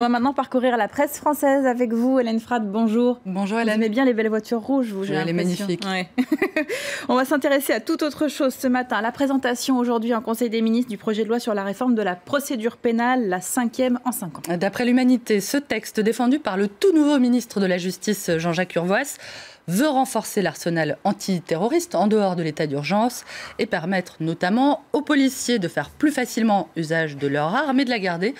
On va maintenant parcourir la presse française avec vous, Hélène Frade. Bonjour. Bonjour Hélène. Vous aimez bien les belles voitures rouges, vous, j'ai Elle est l'impression. magnifique. Ouais. On va s'intéresser à toute autre chose ce matin. La présentation aujourd'hui en Conseil des ministres du projet de loi sur la réforme de la procédure pénale, la 5e en 5 ans. D'après l'Humanité, ce texte défendu par le tout nouveau ministre de la Justice, Jean-Jacques Urvoas, veut renforcer l'arsenal antiterroriste en dehors de l'état d'urgence et permettre notamment aux policiers de faire plus facilement usage de leur arme et de la garder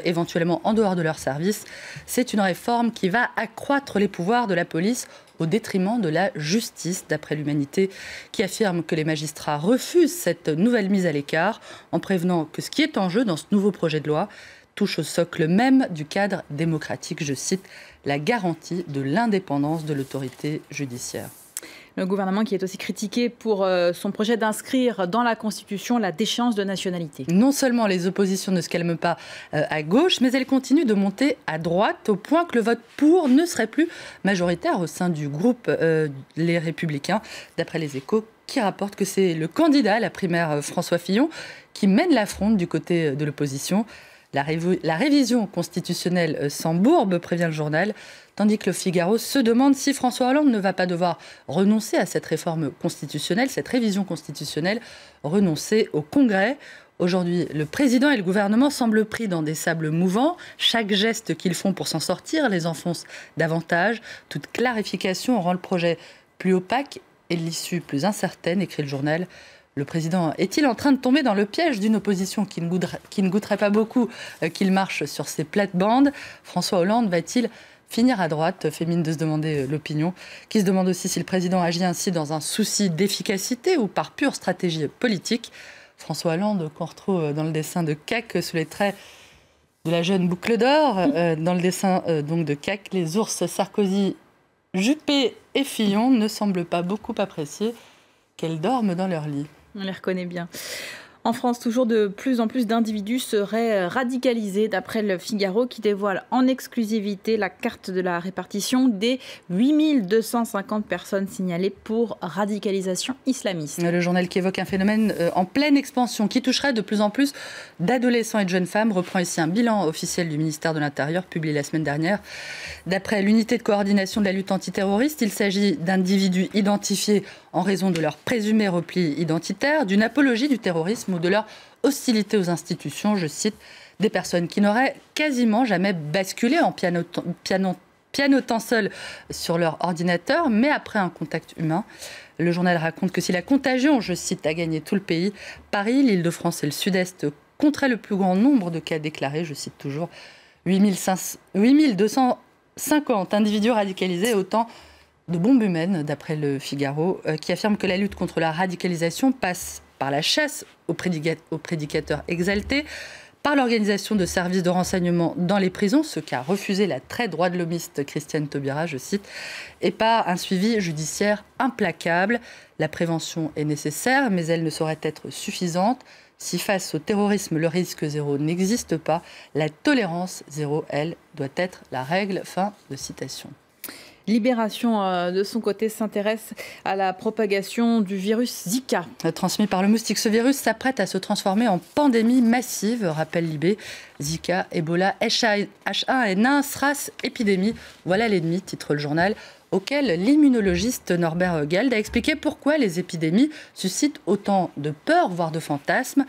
éventuellement en dehors de leur service. C'est une réforme qui va accroître les pouvoirs de la police au détriment de la justice, d'après l'Humanité, qui affirme que les magistrats refusent cette nouvelle mise à l'écart en prévenant que ce qui est en jeu dans ce nouveau projet de loi touche au socle même du cadre démocratique, je cite, la garantie de l'indépendance de l'autorité judiciaire. Le gouvernement qui est aussi critiqué pour son projet d'inscrire dans la Constitution la déchéance de nationalité. Non seulement les oppositions ne se calment pas à gauche, mais elles continuent de monter à droite au point que le vote pour ne serait plus majoritaire au sein du groupe Les Républicains, d'après les Échos, qui rapporte que c'est le candidat à la primaire François Fillon qui mène la fronde du côté de l'opposition. La révision constitutionnelle s'embourbe, prévient le journal, tandis que le Figaro se demande si François Hollande ne va pas devoir renoncer à cette réforme constitutionnelle, cette révision constitutionnelle, renoncer au Congrès. Aujourd'hui, le président et le gouvernement semblent pris dans des sables mouvants. Chaque geste qu'ils font pour s'en sortir les enfonce davantage. Toute clarification rend le projet plus opaque et l'issue plus incertaine, écrit le journal. Le président est-il en train de tomber dans le piège d'une opposition qui ne goûterait pas beaucoup qu'il marche sur ses plates-bandes? François Hollande va-t-il finir à droite? Fait mine de se demander l'opinion, qui se demande aussi si le président agit ainsi dans un souci d'efficacité ou par pure stratégie politique. François Hollande, qu'on retrouve dans le dessin de Cac sous les traits de la jeune boucle d'or. Dans le dessin donc de Cac, les ours Sarkozy, Juppé et Fillon ne semblent pas beaucoup apprécier qu'elles dorment dans leur lit. On les reconnaît bien. En France, toujours de plus en plus d'individus seraient radicalisés, d'après le Figaro, qui dévoile en exclusivité la carte de la répartition des 8250 personnes signalées pour radicalisation islamiste. Le journal qui évoque un phénomène en pleine expansion, qui toucherait de plus en plus d'adolescents et de jeunes femmes, reprend ici un bilan officiel du ministère de l'Intérieur, publié la semaine dernière. D'après l'unité de coordination de la lutte antiterroriste, il s'agit d'individus identifiés en raison de leur présumé repli identitaire, d'une apologie du terrorisme ou de leur hostilité aux institutions, je cite, des personnes qui n'auraient quasiment jamais basculé en pianotant seul sur leur ordinateur, mais après un contact humain. Le journal raconte que si la contagion, je cite, a gagné tout le pays, Paris, l'Île-de-France et le Sud-Est compteraient le plus grand nombre de cas déclarés, je cite toujours, 8250 individus radicalisés, autant de bombes humaines, d'après le Figaro, qui affirme que la lutte contre la radicalisation passe par la chasse aux prédicateurs exaltés, par l'organisation de services de renseignement dans les prisons, ce qu'a refusé la très droit-de-l'homiste Christiane Taubira, je cite, et par un suivi judiciaire implacable. La prévention est nécessaire, mais elle ne saurait être suffisante. Si face au terrorisme, le risque zéro n'existe pas, la tolérance zéro, elle, doit être la règle. Fin de citation. Libération, de son côté, s'intéresse à la propagation du virus Zika. Transmis par le moustique, ce virus s'apprête à se transformer en pandémie massive, rappelle Libé. Zika, Ebola, H1N1, SRAS, épidémie. Voilà l'ennemi, titre le journal, auquel l'immunologiste Norbert Geld a expliqué pourquoi les épidémies suscitent autant de peur, voire de fantasmes.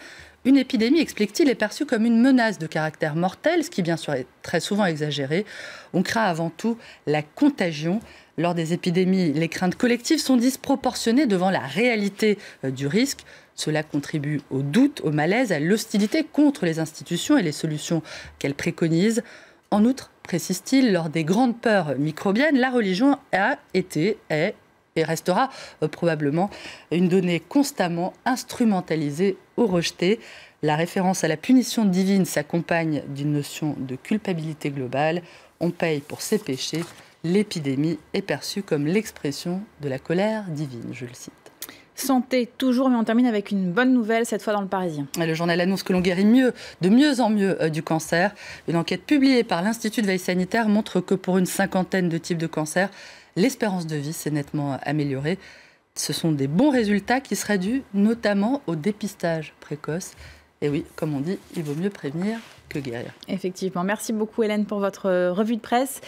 Une épidémie, explique-t-il, est perçue comme une menace de caractère mortel, ce qui bien sûr est très souvent exagéré. On craint avant tout la contagion. Lors des épidémies, les craintes collectives sont disproportionnées devant la réalité du risque. Cela contribue au doute, au malaise, à l'hostilité contre les institutions et les solutions qu'elles préconisent. En outre, précise-t-il, lors des grandes peurs microbiennes, la religion a été, est et restera probablement une donnée constamment instrumentalisée ou rejetée. La référence à la punition divine s'accompagne d'une notion de culpabilité globale. On paye pour ses péchés. L'épidémie est perçue comme l'expression de la colère divine, je le cite. Santé, toujours, mais on termine avec une bonne nouvelle, cette fois dans le Parisien. Le journal annonce que l'on guérit de mieux en mieux du cancer. Une enquête publiée par l'Institut de veille sanitaire montre que pour une cinquantaine de types de cancers, l'espérance de vie s'est nettement améliorée. Ce sont des bons résultats qui seraient dus notamment au dépistage précoce. Et oui, comme on dit, il vaut mieux prévenir que guérir. Effectivement. Merci beaucoup Hélène pour votre revue de presse.